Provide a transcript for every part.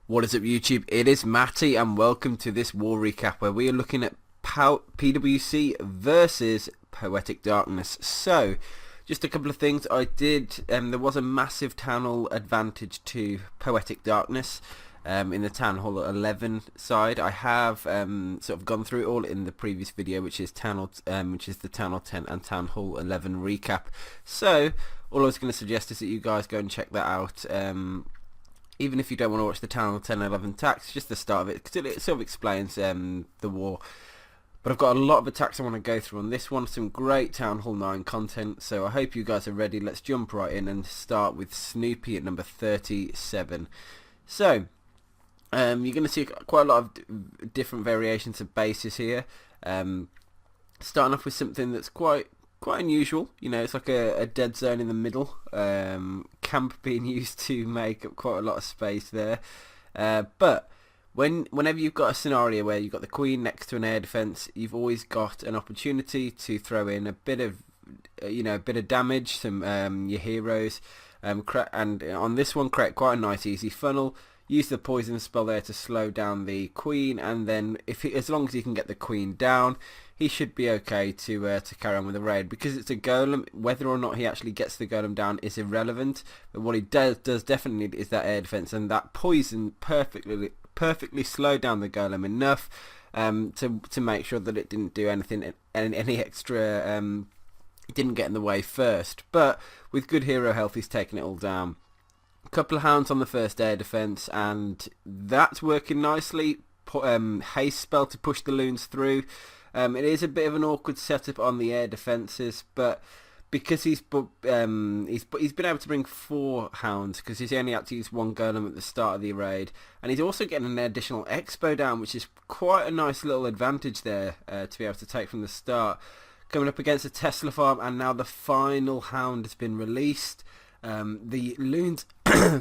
What is up YouTube? It is Matty and welcome to this war recap where we are looking at PwC versus Poetic Darkness. So, just a couple of things I did. There was a massive Town Hall advantage to Poetic Darkness in the Town Hall 11 side. I have sort of gone through it all in the previous video, which is the Town Hall 10 and Town Hall 11 recap. So, all I was going to suggest is that you guys go and check that out. Even if you don't want to watch the Town Hall 10 and 11 attacks, just the start of it, because it sort of explains the war. But I've got a lot of attacks I want to go through on this one, some great Town Hall 9 content, so I hope you guys are ready. Let's jump right in and start with Snoopy at number 37. So, you're going to see quite a lot of different variations of bases here. Starting off with something that's quite unusual, you know, it's like a dead zone in the middle, camp being used to make up quite a lot of space there, but whenever you've got a scenario where you've got the queen next to an air defense, you've always got an opportunity to throw in a bit of damage, some your heroes, and on this one create quite a nice easy funnel. Use the poison spell there to slow down the queen, and then as long as he can get the queen down, he should be okay to carry on with the raid. Because it's a golem, whether or not he actually gets the golem down is irrelevant. But what he does definitely need is that air defense, and that poison perfectly slowed down the golem enough to make sure that it didn't do anything, any extra. It didn't get in the way first. But with good hero health, he's taking it all down. Couple of hounds on the first air defense, and that's working nicely. Haste spell to push the loons through. It is a bit of an awkward setup on the air defenses, but because he's been able to bring 4 hounds, because he's only had to use 1 golem at the start of the raid, and he's also getting an additional expo down, which is quite a nice little advantage there to be able to take from the start. Coming up against a Tesla farm, and now the final hound has been released. The loons,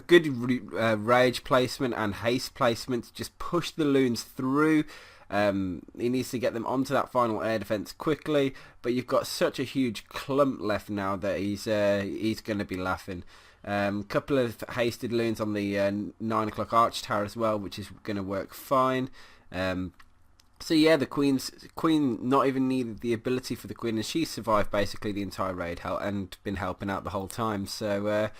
good rage placement and haste placement to just push the loons through. He needs to get them onto that final air defense quickly, but you've got such a huge clump left now that he's going to be laughing. Couple of hasted loons on the 9 o'clock arch tower as well, which is going to work fine. So yeah, the queen not even needed the ability for the queen, and she survived basically the entire raid and been helping out the whole time. So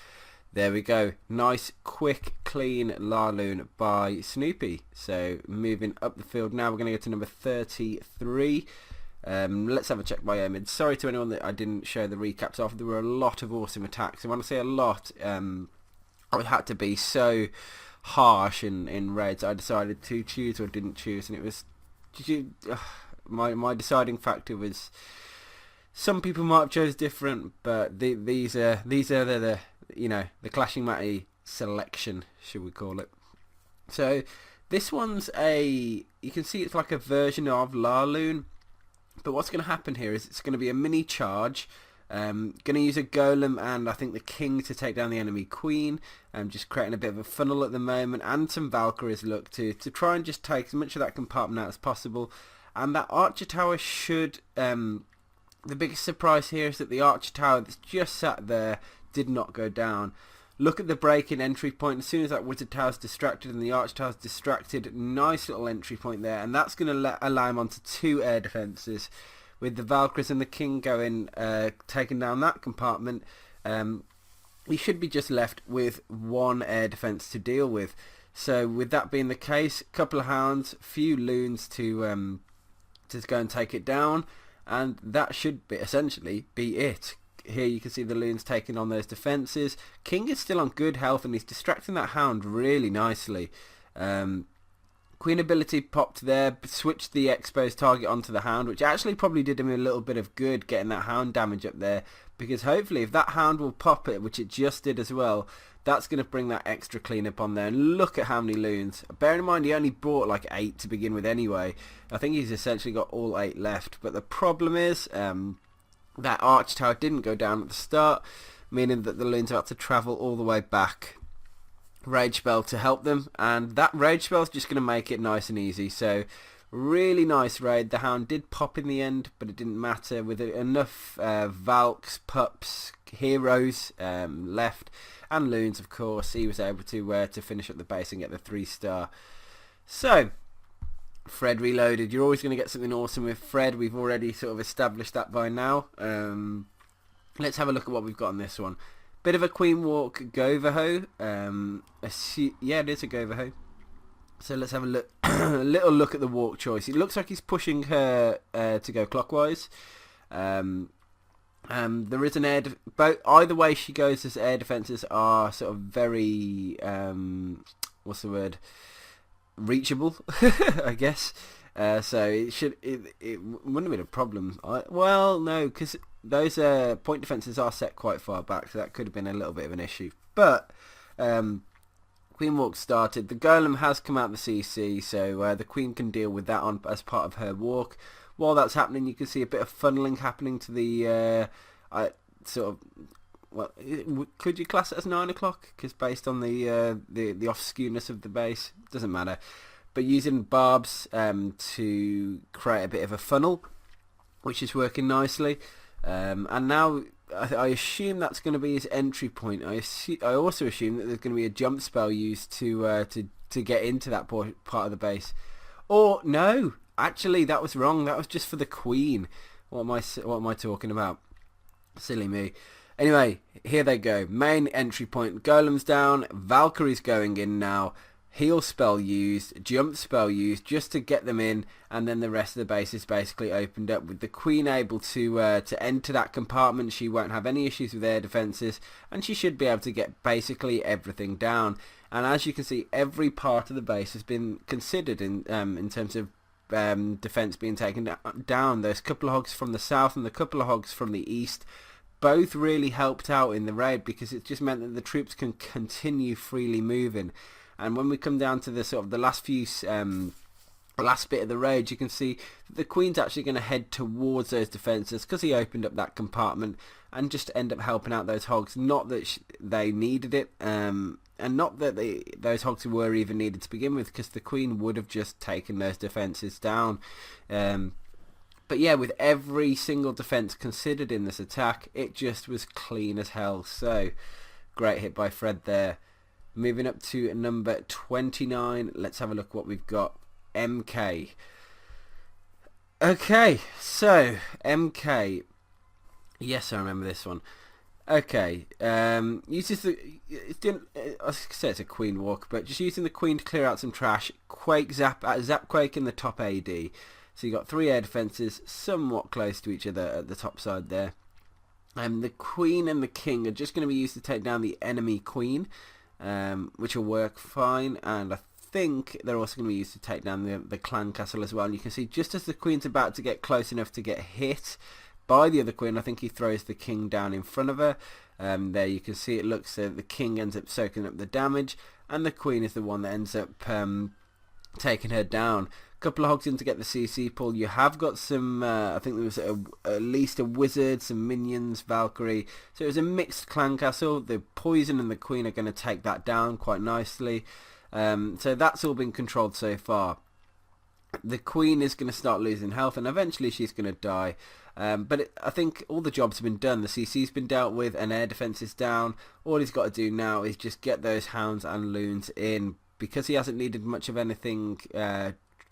there we go, nice, quick, clean Laloon by Snoopy. So moving up the field now, we're going to go to number 33. Let's have a check by MAYHEM. Sorry to anyone that I didn't show the recaps of. There were a lot of awesome attacks, and when I say a lot, I had to be so harsh in raids. I decided to choose or didn't choose, and it was my deciding factor was some people might have chose different, but these are the the clashing Matty selection, should we call it. So this one's you can see it's like a version of Laloon, but what's going to happen here is it's going to be a mini charge. Going to use a golem and I think the king to take down the enemy queen. Just creating a bit of a funnel at the moment, and some Valkyries look to try and just take as much of that compartment out as possible. And that archer tower should, the biggest surprise here is that the archer tower that's just sat there did not go down. Look at the break-in entry point. As soon as that wizard tower's distracted and the archer tower's distracted, nice little entry point there, and that's going to allow him onto 2 air defenses. With the Valkyries and the king going, taking down that compartment, he should be just left with 1 air defense to deal with. So with that being the case, a couple of hounds, few loons to go and take it down, and that should be essentially be it. Here you can see the loons taking on those defenses. King is still on good health, and he's distracting that hound really nicely. Queen ability popped there, switched the exposed target onto the hound, which actually probably did him a little bit of good getting that hound damage up there, because hopefully if that hound will pop it, which it just did as well, that's going to bring that extra cleanup on there. And look at how many loons. Bear in mind he only brought like 8 to begin with anyway. I think he's essentially got all 8 left, but the problem is that arch tower didn't go down at the start, meaning that the loons have to travel all the way back. Rage spell to help them, and that rage spell is just going to make it nice and easy. So Really nice raid. The hound did pop in the end, but it didn't matter. With enough Valks, pups, heroes left, and loons, of course, he was able to finish up the base and get the 3-star. So, Fred reloaded. You're always going to get something awesome with Fred. We've already sort of established that by now. Let's have a look at what we've got on this one. Bit of a Queen Walk GoVaHo. Yeah, it is a GoVaHo. So let's have a look, a little look at the walk choice. It looks like he's pushing her to go clockwise. There is an air. Either way she goes, his air defenses are sort of very what's the word? Reachable, I guess. So it wouldn't have been a problem. Well, no, because those point defenses are set quite far back, so that could have been a little bit of an issue. But Queen Walk started. The Golem has come out the CC, so the Queen can deal with that on as part of her walk. While that's happening, you can see a bit of funneling happening to the sort of. Well, could you class it as 9 o'clock? Because based on the off skewness of the base, doesn't matter. But using barbs to create a bit of a funnel, which is working nicely. And now I assume that's going to be his entry point. I also assume that there's going to be a jump spell used to get into that part of the base. Or no, actually that was wrong. That was just for the Queen. What am I talking about? Silly me. Anyway, here they go. Main entry point. Golem's down. Valkyrie's going in now. Heal spell used, jump spell used, just to get them in, and then the rest of the base is basically opened up. With the Queen able to enter that compartment, she won't have any issues with air defences, and she should be able to get basically everything down. And as you can see, every part of the base has been considered in terms of defence being taken down. There's a couple of hogs from the south and a couple of hogs from the east. Both really helped out in the raid because it just meant that the troops can continue freely moving. And when we come down to the sort of the last bit of the raid, you can see that the Queen's actually going to head towards those defences because he opened up that compartment and just end up helping out those hogs. Not that they needed it, and not that those hogs were even needed to begin with, because the Queen would have just taken those defences down. But yeah, with every single defence considered in this attack, it just was clean as hell. So, great hit by Fred there. Moving up to number 29, let's have a look what we've got. MK. Okay, so MK. Yes, I remember this one. Okay, uses the. I say it's a Queen Walk, but just using the Queen to clear out some trash. Zap Quake in the top AD. So you got 3 air defences, somewhat close to each other at the top side there. The Queen and the King are just going to be used to take down the enemy Queen. Which will work fine, and I think they're also going to be used to take down the clan castle as well. And you can see just as the Queen's about to get close enough to get hit by the other Queen, I think he throws the King down in front of her. There you can see it looks the King ends up soaking up the damage, and the Queen is the one that ends up taking her down. Couple of hogs in to get the CC pull. You have got some, I think there was at least a wizard, some minions, Valkyrie. So it was a mixed clan castle. The poison and the Queen are going to take that down quite nicely. So that's all been controlled so far. The Queen is going to start losing health, and eventually she's going to die. But I think all the jobs have been done. The CC's been dealt with, and air defense is down. All he's got to do now is just get those hounds and loons in, because he hasn't needed much of anything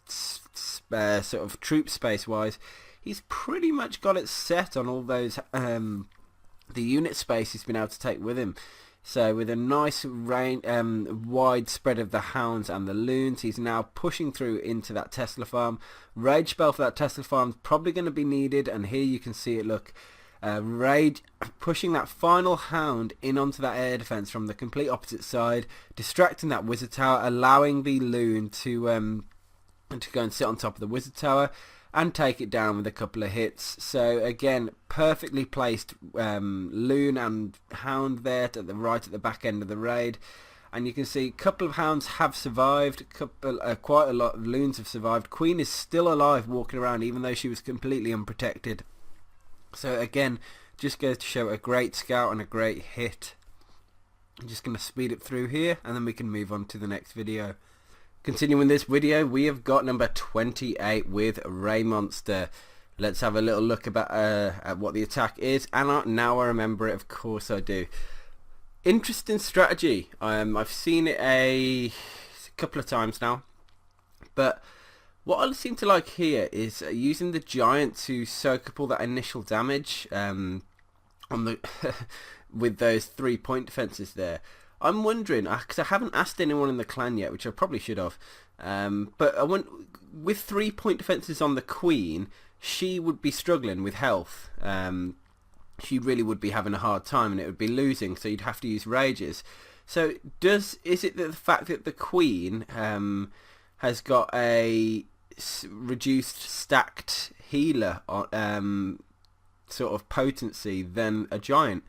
sort of troop space wise. He's pretty much got it set on all those the unit space he's been able to take with him. So with a nice wide spread of the hounds and the loons, he's now pushing through into that Tesla farm. Rage spell for that Tesla farm is probably going to be needed, and here you can see it. Look, Rage pushing that final hound in onto that air defense from the complete opposite side, distracting that wizard tower, allowing the loon to go and sit on top of the wizard tower and take it down with a couple of hits. So again, perfectly placed loon and hound there at the back end of the raid. And you can see a couple of hounds have survived, quite a lot of loons have survived. Queen is still alive walking around even though she was completely unprotected. So again, just goes to show a great scout and a great hit. I'm just going to speed it through here and then we can move on to the next video. Continuing this video, we have got number 28 with Ray Monster. Let's have a little look about at what the attack is, and now I remember it, of course I do. Interesting strategy. I've seen it a couple of times now, but what I seem to like here is using the giant to soak up all that initial damage on the with those 3-point defenses there. I'm wondering, because I haven't asked anyone in the clan yet, which I probably should have, but I want, with 3-point defenses on the queen, she would be struggling with health. She really would be having a hard time, and it would be losing, so you'd have to use rages. So is it the fact that the queen has got a reduced stacked healer sort of potency than a giant?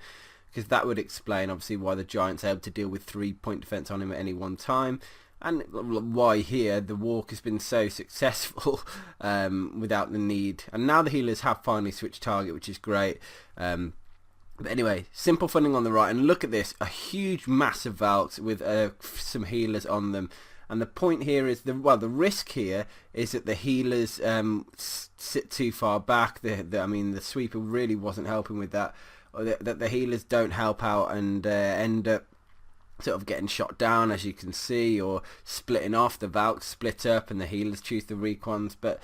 Because that would explain obviously why the giant's able to deal with 3-point defense on him at any one time, and why here the walk has been so successful without the need. And now the healers have finally switched target, which is great. But anyway, simple funding on the right, and look at this, a huge massive Valks with some healers on them. And the point here is, the risk here is that the healers sit too far back. I mean, the sweeper really wasn't helping with that. Or that the healers don't help out and end up sort of getting shot down, as you can see, or splitting off. The Valks split up and the healers choose the recons. But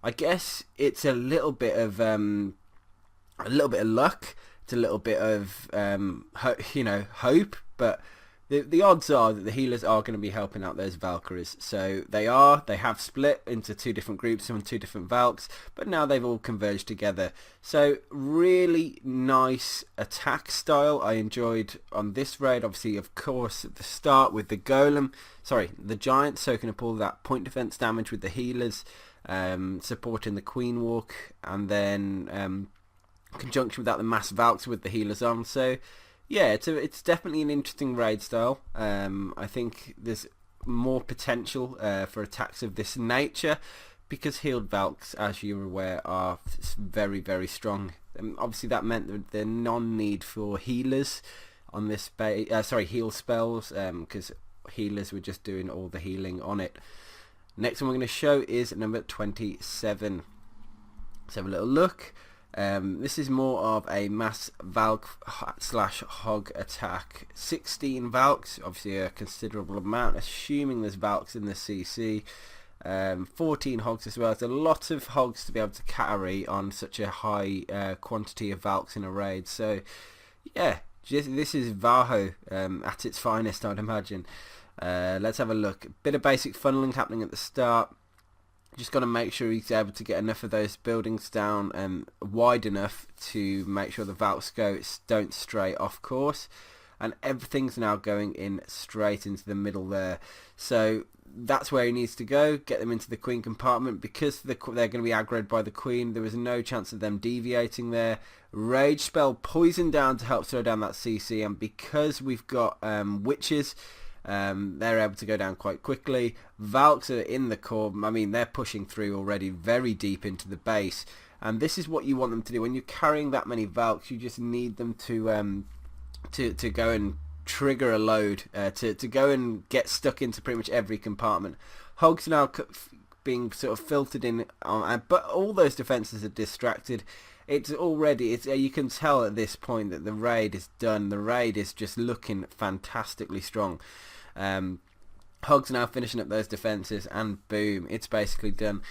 I guess it's a little bit of luck. It's a little bit of hope, but the odds are that the healers are going to be helping out those Valkyries. So they have split into 2 different groups and 2 different Valks, but now they've all converged together. So really nice attack style I enjoyed on this raid. Obviously, of course, at the start with the the giant soaking up all that point defense damage with the healers, supporting the queen walk, and then in conjunction with that, the mass Valks with the healers on. So yeah, it's definitely an interesting raid style. I think there's more potential for attacks of this nature, because healed Valks, as you're aware, are very, very strong. Obviously, that meant that the non-need for healers on this heal spells, because healers were just doing all the healing on it. Next one we're going to show is number 27. Let's have a little look. This is more of a mass Valk / hog attack. 16 Valks, obviously a considerable amount, assuming there's Valks in the CC. 14 hogs as well. It's a lot of hogs to be able to carry on such a high quantity of Valks in a raid. So yeah, this is GoVaHo at its finest, I'd imagine. Let's have a look. Bit of basic funneling happening at the start. Just got to make sure he's able to get enough of those buildings down wide enough to make sure the Valks don't stray off course. And everything's now going in straight into the middle there. So that's where he needs to go, get them into the queen compartment. Because they're going to be aggroed by the queen, there was no chance of them deviating there. Rage spell, poison down to help slow down that CC. And because we've got witches, they're able to go down quite quickly. Valks are in the core. I mean, they're pushing through already very deep into the base, and this is what you want them to do when you're carrying that many Valks. You just need them to go and trigger a load, to go and get stuck into pretty much every compartment. Hogs now being sort of filtered in, but all those defenses are distracted. You can tell at this point that the raid is done. The raid is just looking fantastically strong. Hogs now finishing up those defenses, and boom, it's basically done.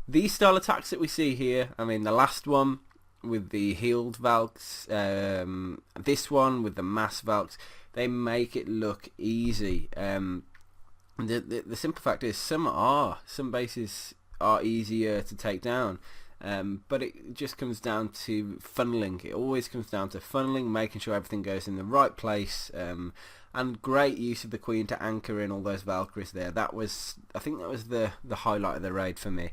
These style attacks that we see here, I mean, the last one with the healed Valks, this one with the mass Valks, they make it look easy. The simple fact is, some bases are easier to take down. But it just comes down to funneling. It always comes down to funneling, making sure everything goes in the right place, and great use of the queen to anchor in all those Valkyries there. I think that was the highlight of the raid for me.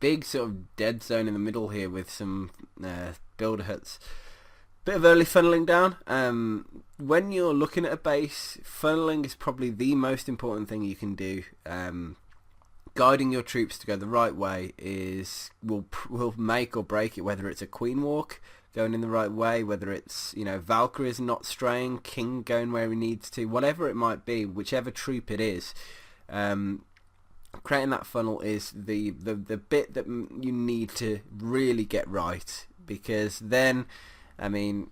Big sort of dead zone in the middle here with some builder huts. Bit of early funneling down. When you're looking at a base, funneling is probably the most important thing you can do. Guiding your troops to go the right way will make or break it, whether it's a queen walk going in the right way, whether it's, Valkyries not straying, King going where he needs to, whatever it might be, whichever troop it is. Creating that funnel is the bit that you need to really get right, because then, I mean,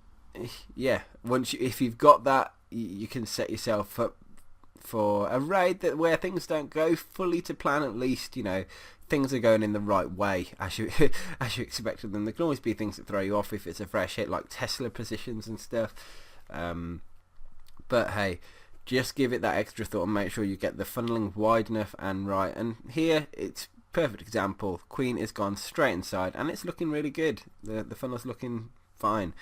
yeah, if you've got that, you can set yourself up for a raid where things don't go fully to plan. At least, things are going in the right way as you expected them. There can always be things that throw you off if it's a fresh hit, like Tesla positions and stuff. But hey, just give it that extra thought and make sure you get the funneling wide enough and right. And here it's perfect example. Queen is gone straight inside and it's looking really good. The funnel's looking fine.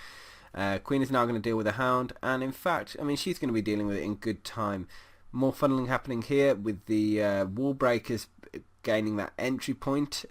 Queen is now going to deal with a hound, and in fact, I mean, she's going to be dealing with it in good time. More funneling happening here with the wall breakers gaining that entry point.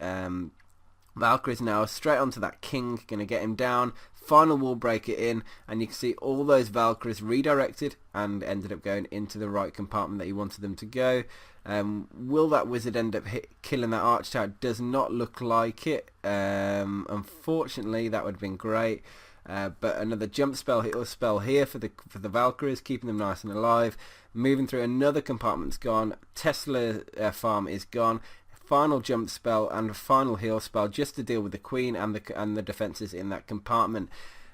Valkyrie is now straight onto that king, going to get him down. Final wall breaker in, and you can see all those Valkyries redirected and ended up going into the right compartment that you wanted them to go. Will that wizard end up killing that arch tower? Does not look like it. Unfortunately, that would have been great. But another jump spell here for the Valkyries, keeping them nice and alive. Moving through, another compartment's gone. Tesla farm is gone. Final jump spell and a final heal spell just to deal with the queen and the defences in that compartment.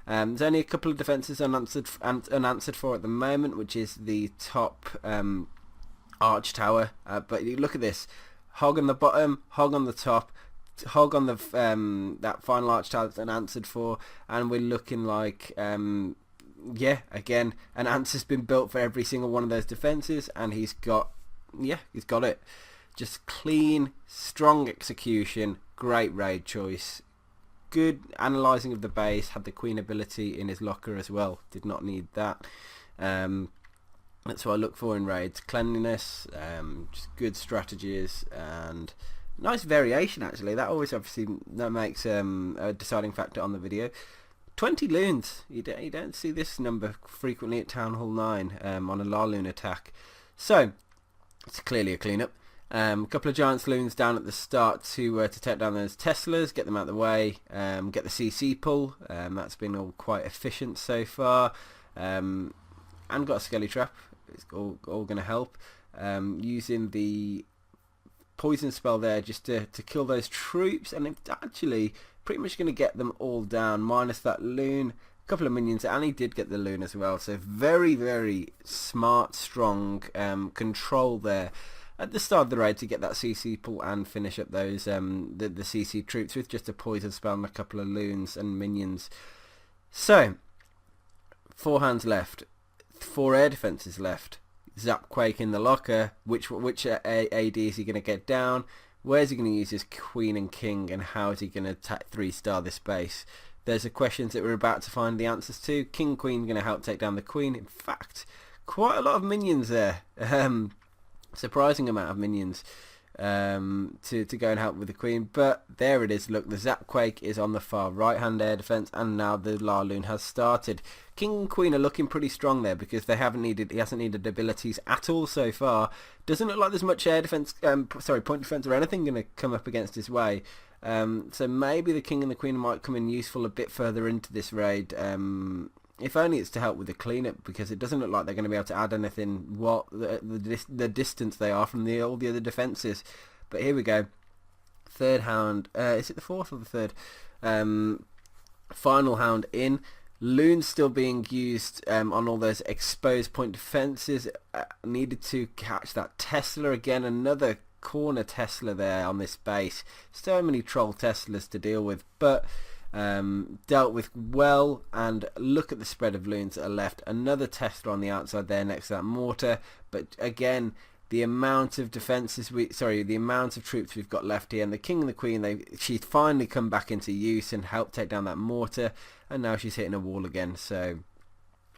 There's only a couple of defences unanswered for at the moment, which is the top arch tower. But you look at this: hog on the bottom, hog on the top, hog on the that final arch tower that's unanswered for, and we're looking like yeah, again, an answer's been built for every single one of those defences, and he's got it. Just clean, strong execution, great raid choice, good analysing of the base, had the queen ability in his locker as well, did not need that. That's what I look for in raids: cleanliness, just good strategies, and nice variation actually. That always that makes a deciding factor on the video. 20 loons, you don't see this number frequently at Town Hall 9 on a La Loon attack, so it's clearly a cleanup. A couple of giant loons down at the start to take down those Teslas, get them out of the way, get the CC pull. That's been all quite efficient so far, and got a skelly trap. It's all going to help. Using the poison spell there just to kill those troops, and it's actually pretty much going to get them all down, minus that loon. A couple of minions, and he did get the loon as well. So very, very smart, strong control there at the start of the raid to get that CC pull and finish up those the CC troops with just a poison spell and a couple of loons and minions. So 4 hands left, 4 air defences left. Zapquake in the locker. Which AD is he going to get down? Where's he going to use his queen and king, and how is he going to 3-star this base? There's the questions that we're about to find the answers to. King, queen going to help take down the queen. In fact, quite a lot of minions there. Surprising amount of minions to go and help with the queen. But there it is. Look, the Zapquake is on the far right hand air defense, and now the La Loon has started. King and queen are looking pretty strong there because he hasn't needed abilities at all so far. Doesn't look like there's much air defense, point defense or anything going to come up against his way. So maybe the king and the queen might come in useful a bit further into this raid. If only it's to help with the cleanup, because it doesn't look like they're going to be able to add anything the distance they are from all the other defences. But here we go. Third hound. Is it the fourth or the third? Final hound in. Loons still being used on all those exposed point defences. Needed to catch that Tesla again. Another corner Tesla there on this base. So many troll Teslas to deal with, but dealt with well. And look at the spread of loons that are left. Another Tesla on the outside there next to that mortar. But again, the amount of defences the amount of troops we've got left here, and the king and the queen, she's finally come back into use and helped take down that mortar, and now she's hitting a wall again. So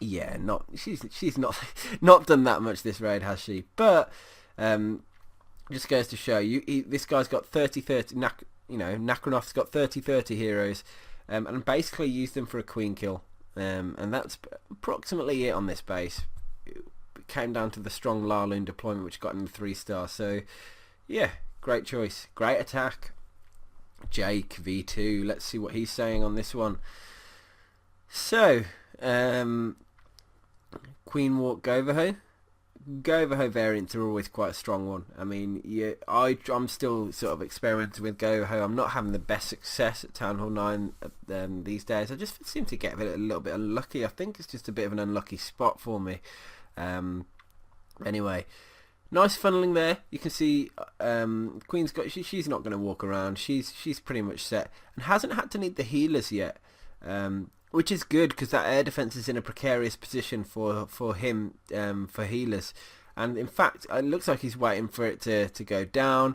yeah, she's not done that much this raid, has she? But just goes to show you, this guy's got 30-30. Nakaronov's got 30-30 heroes, and basically used them for a queen kill, and that's approximately it on this base. It came down to the strong La Loon deployment, which got him 3-star. So yeah, great choice, great attack. Jake V2, let's see what he's saying on this one. So, Queen Walk GoVaHo. GoVaHo variants are always quite a strong one. I mean, yeah, I'm still sort of experimenting with GoVaHo. I'm not having the best success at Town Hall 9 these days. I just seem to get a little bit unlucky. I think it's just a bit of an unlucky spot for me. Anyway, nice funneling there. You can see Queen's got. She's not going to walk around. She's pretty much set and hasn't had to need the healers yet. Which is good because that air defense is in a precarious position for him for healers, and in fact it looks like he's waiting for it to go down,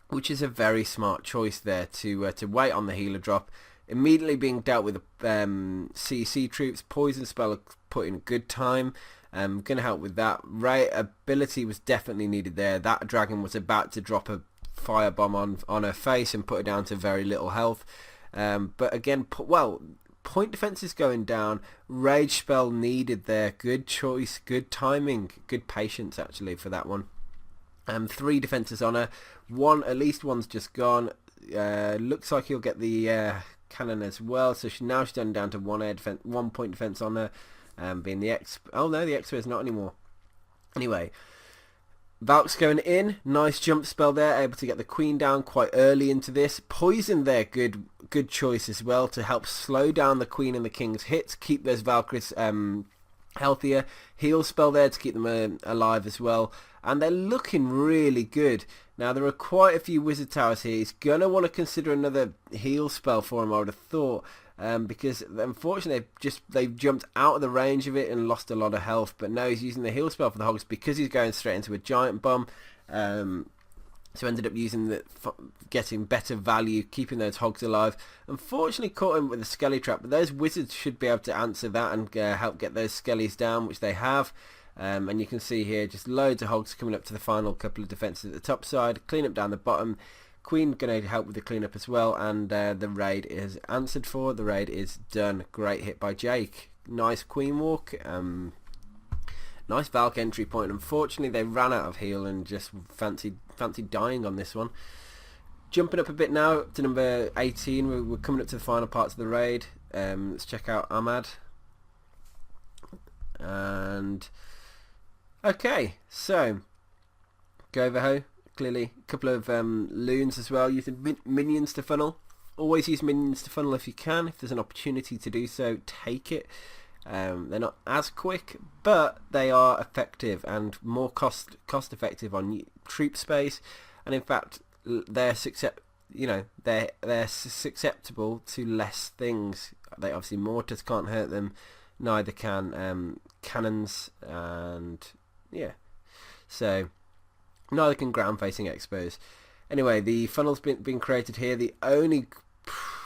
which is a very smart choice there to wait on the healer drop. Immediately being dealt with CC troops, poison spell put in a good time. Going to help with that. Ray ability was definitely needed there. That dragon was about to drop a firebomb on her face and put her down to very little health. But again, point defense is going down. Rage spell needed there. Good choice, good timing, good patience actually for that one. 3 defenses on her. At least one's just gone. Looks like he'll get the cannon as well. So now she's done down to 1 point defense on her. Being the X. Oh no, the X is not anymore. Anyway. Valks going in, nice jump spell there, able to get the queen down quite early into this. Poison there, good choice as well to help slow down the queen and the king's hits, keep those Valkyries healthier. Heal spell there to keep them alive as well, and they're looking really good. Now there are quite a few wizard towers here. He's going to want to consider another heal spell for him, I would have thought. Because unfortunately they've jumped out of the range of it and lost a lot of health, but now he's using the heal spell for the hogs because he's going straight into a giant bomb. So ended up using getting better value, keeping those hogs alive. Unfortunately caught him with a skelly trap, but those wizards should be able to answer that and help get those skellies down, which they have. And you can see here just loads of hogs coming up to the final couple of defences at the top side, clean up down the bottom. Queen going to help with the cleanup as well, and the raid is answered for. The raid is done. Great hit by Jake. Nice queen walk. Nice Valk entry point. Unfortunately, they ran out of heal and just fancied dying on this one. Jumping up a bit now to number 18. We're coming up to the final parts of the raid. Let's check out Ahmad. And okay, so GoVaHo. Clearly, a couple of loons as well, using minions to funnel. Always use minions to funnel if you can. If there's an opportunity to do so, take it. They're not as quick, but they are effective and more cost effective on troop space. And in fact, they're susceptible to less things. They obviously mortars can't hurt them, neither can cannons, and yeah. So. Neither can ground-facing expos. Anyway, the funnel's been created here. The only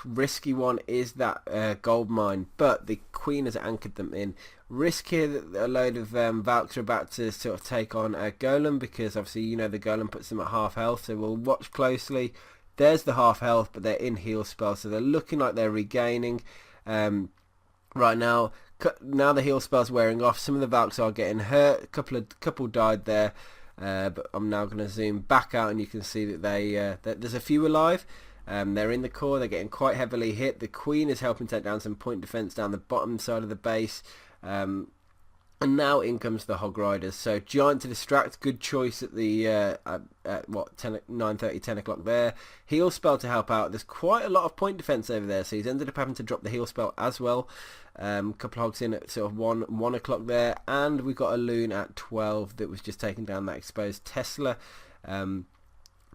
risky one is that gold mine, but the queen has anchored them in. Risk here that a load of Valks are about to sort of take on a Golem, because obviously the Golem puts them at half health, so we'll watch closely. There's the half health, but they're in heal spell, so they're looking like they're regaining. Right now the heal spell's wearing off. Some of the Valks are getting hurt. A couple died there. But I'm now going to zoom back out, and you can see that there's a few alive. They're in the core. They're getting quite heavily hit. The queen is helping take down some point defense down the bottom side of the base. And now in comes the hog riders. So giant to distract. Good choice at the 9:30, 10 o'clock there. Heal spell to help out. There's quite a lot of point defense over there, so he's ended up having to drop the heal spell as well. Couple hogs in at sort of 1 o'clock there, and we got a loon at 12 that was just taking down that exposed Tesla.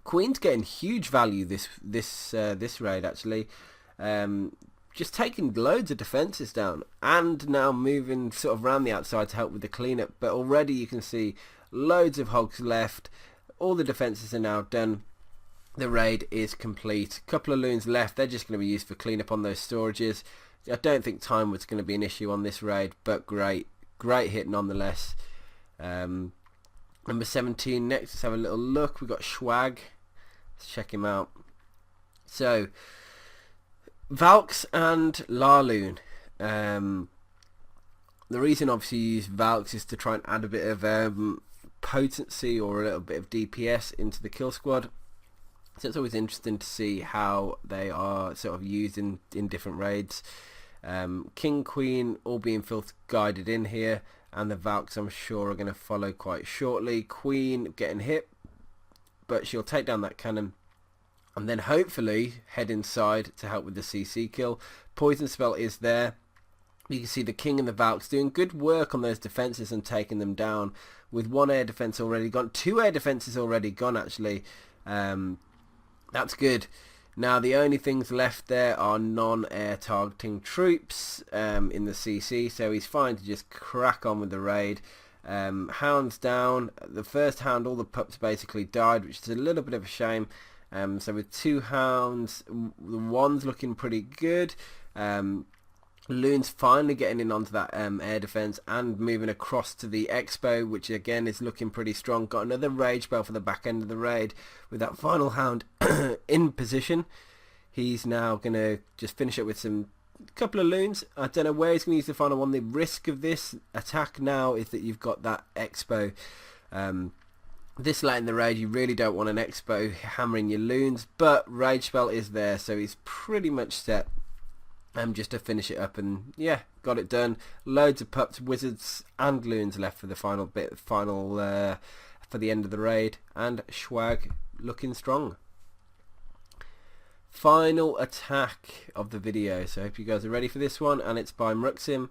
Queen's getting huge value this raid actually. Just taking loads of defences down, and now moving sort of around the outside to help with the cleanup. But already you can see loads of hogs left. All the defences are now done. The raid is complete. Couple of loons left. They're just going to be used for cleanup on those storages. I don't think time was going to be an issue on this raid, but great hit nonetheless. Number 17 next. Let's have a little look. We've got Schwag. Let's check him out. So Valks and Larloon. The reason obviously you use Valks is to try and add a bit of potency or a little bit of DPS into the kill squad. So it's always interesting to see how they are sort of used in different raids. King, Queen all being filth guided in here, and the Valks I'm sure are going to follow quite shortly. Queen getting hit, but she'll take down that cannon and then hopefully head inside to help with the CC kill. Poison spell is there. You can see the King and the Valks doing good work on those defences and taking them down, with one air defence already gone, 2 air defences already gone actually. That's good. Now the only things left there are non-air targeting troops in the CC, so he's fine to just crack on with the raid. Hounds down. The first hound, all the pups basically died, which is a little bit of a shame. So with 2 hounds, the one's looking pretty good. Loon's finally getting in onto that air defense and moving across to the Expo, which again is looking pretty strong. Got another rage spell for the back end of the raid with that final hound in position. He's now going to just finish it with some couple of loons. I don't know where he's going to use the final one. The risk of this attack now is that you've got that Expo. This late in the raid, you really don't want an Expo hammering your loons, but rage spell is there, so he's pretty much set. Just to finish it up, and yeah, got it done. Loads of pups, wizards and loons left for the final bit, for the end of the raid, and Schwag looking strong. Final attack of the video, so I hope you guys are ready for this one, and it's by Mruxim,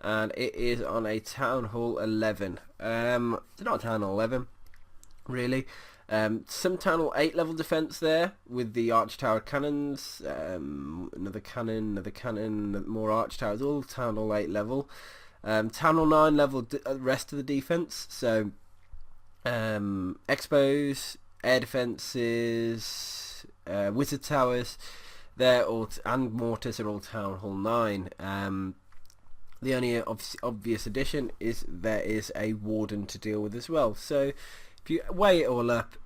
and it is on a Town Hall 11. It's not a Town Hall 11, really. Some Town Hall 8 level defense there with the Arch Tower cannons, another cannon, more Arch Towers, all Town Hall 8 level. Town Hall 9 level rest of the defense, so Expos, air defenses, Wizard Towers, they're all, and Mortars are all Town Hall 9. The only obvious addition is there is a Warden to deal with as well, so if you weigh it all up,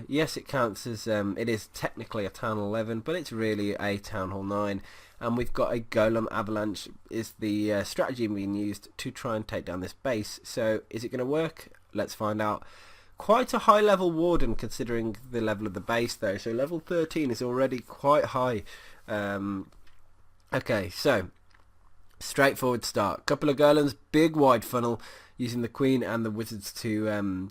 yes, it counts as, it is technically a Town Hall 11, but it's really a Town Hall 9, and we've got a Golem Avalanche is the strategy being used to try and take down this base. So is it going to work? Let's find out. Quite a high level Warden considering the level of the base though, so level 13 is already quite high. Okay, so straightforward start. Couple of Golems, big wide funnel, using the Queen and the Wizards to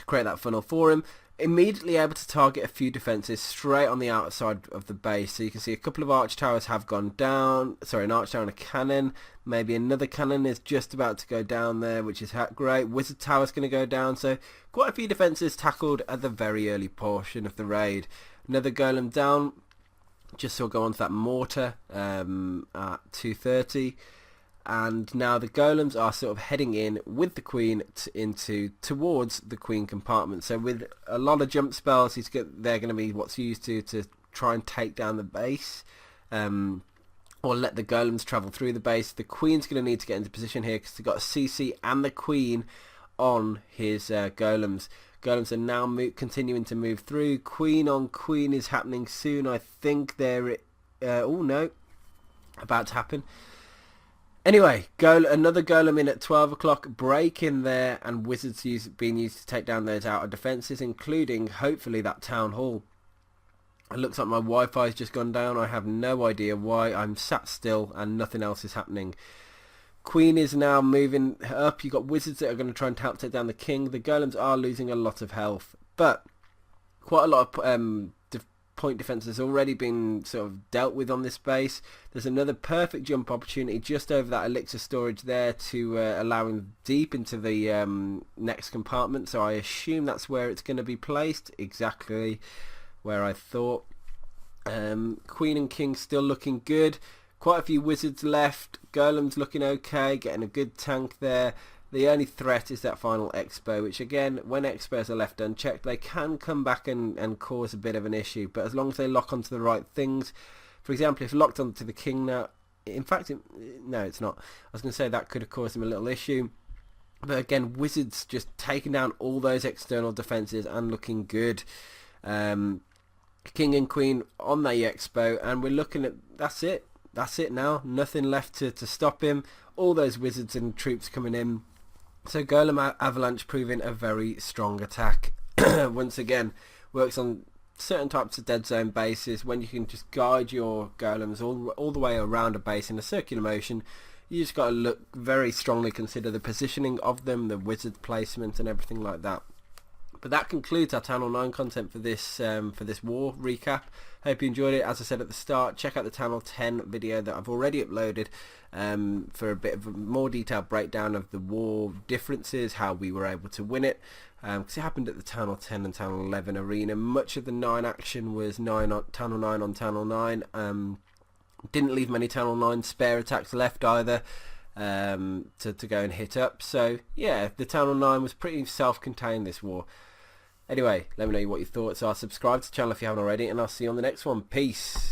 create that funnel for him. Immediately able to target a few defences straight on the outside of the base. So you can see a couple of Arch Towers have gone down. Sorry, an Arch Tower and a cannon. Maybe another cannon is just about to go down there, which is great. Wizard Tower's going to go down. So quite a few defences tackled at the very early portion of the raid. Another Golem down. Just saw go on to that mortar at 2:30. And now the Golems are sort of heading in with the Queen towards the Queen compartment. So with a lot of jump spells, they're going to be what's used to try and take down the base, or let the Golems travel through the base. The Queen's going to need to get into position here because they've got a CC and the Queen on his Golems. Golems are now continuing to move through. Queen on Queen is happening soon. I think they're oh no, about to happen. Anyway, another Golem in at 12 o'clock, break in there, and Wizards being used to take down those outer defences, including, hopefully, that Town Hall. It looks like my Wi-Fi's just gone down. I have no idea why. I'm sat still and nothing else is happening. Queen is now moving up. You've got Wizards that are going to try and help take down the King. The Golems are losing a lot of health, but quite a lot of point defense has already been sort of dealt with on this base. There's another perfect jump opportunity just over that elixir storage there to allow him deep into the next compartment, so I assume that's where it's going to be placed, exactly where I thought. Queen and King still looking good, quite a few Wizards left, Golem's looking okay, getting a good tank there. The only threat is that final Expo, which again, when Expos are left unchecked, they can come back and cause a bit of an issue. But as long as they lock onto the right things, for example, if locked onto the King now, in fact, no, it's not. I was going to say that could have caused him a little issue. But again, Wizards just taking down all those external defences and looking good. King and Queen on the Expo, and we're looking at, that's it. That's it now. Nothing left to stop him. All those Wizards and troops coming in. So Golem Avalanche proving a very strong attack. Once again, works on certain types of dead zone bases when you can just guide your golems all the way around a base in a circular motion. You just got to very strongly consider the positioning of them, the wizard placement and everything like that. But that concludes our Channel 9 content for this war recap. Hope you enjoyed it. As I said at the start, check out the Channel 10 video that I've already uploaded for a bit of a more detailed breakdown of the war differences, how we were able to win it. Because it happened at the Channel 10 and Channel 11 arena. Much of the 9 action was Channel 9 on Channel 9. Didn't leave many Channel 9 spare attacks left either to go and hit up. So yeah, the Channel 9 was pretty self-contained this war. Anyway, let me know what your thoughts are. Subscribe to the channel if you haven't already, and I'll see you on the next one. Peace.